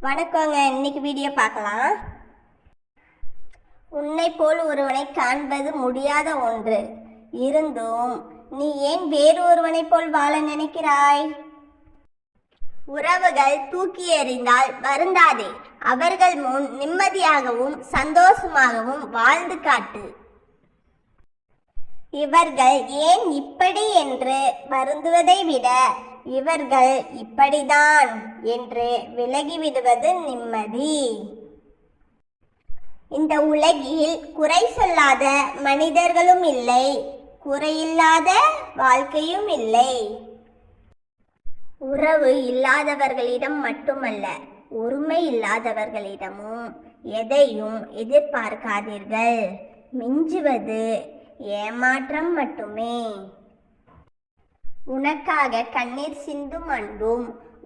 வணக்கங்க. இன்னைக்கு வீடியோ பார்க்கலாம். உன்னை போல் ஒருவனை காண்பது முடியாத ஒன்று இருந்தும் நீ ஏன் வேறு ஒருவனை போல் வாழ நினைக்கிறாய்? உறவுகள் தூக்கி எறிந்தால் வருந்தாதே. அவர்கள் முன் நிம்மதியாகவும் சந்தோஷமாகவும் வாழ்ந்து காட்டு. இவர்கள் ஏன் இப்படி என்று வருந்துவதை விட இவர்கள் இப்படிதான் என்று விலகிவிடுவது நிம்மதி. இந்த உலகில் குறை சொல்லாத மனிதர்களும் இல்லை, குறையில்லாத வாழ்க்கையும் இல்லை. உறவு இல்லாதவர்களிடம் மட்டுமல்ல, ஒருமை இல்லாதவர்களிடமும் எதையும் எதிர்பார்க்காதீர்கள். மிஞ்சுவது ஏமாற்றம் மட்டுமே. உனக்காக கண்ணீர் சிந்தும் அன்பும்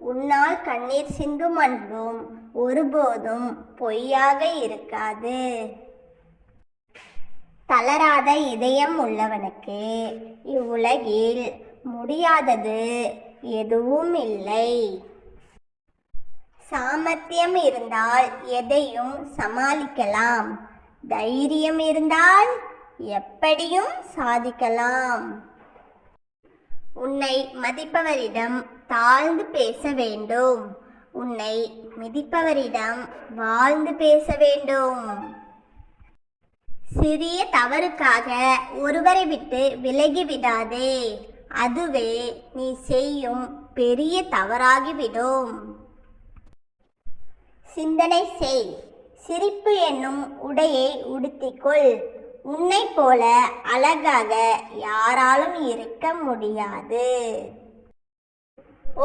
உன்னால் கண்ணீர் சிந்தும் அன்பும் ஒருபோதும் பொய்யாக இருக்காது. தளராத இதயம் உள்ளவனுக்கு இவ்வுலகில் முடியாதது எதுவும் இல்லை. சாமர்த்தியம் இருந்தால் எதையும் சமாளிக்கலாம். தைரியம் இருந்தால் எப்படியும் சாதிக்கலாம். உன்னை மதிப்பவரிடம் தாழ்ந்து பேச வேண்டும். உன்னை மிதிப்பவரிடம் வாழ்ந்து பேச வேண்டும். சிறிய தவறுக்காக ஒருவரை விட்டு விலகிவிடாதே. அதுவே நீ செய்யும் பெரிய தவறாகிவிடும். சிந்தனை செய். சிரிப்பு என்னும் உடையை உடுத்திக்கொள். உன்னை போல அழகாக யாராலும் இருக்க முடியாது.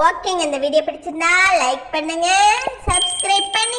ஓகேங்க, இந்த வீடியோ பிடிச்சிருந்தா லைக் பண்ணுங்க, சப்ஸ்கிரைப் பண்ணுங்க.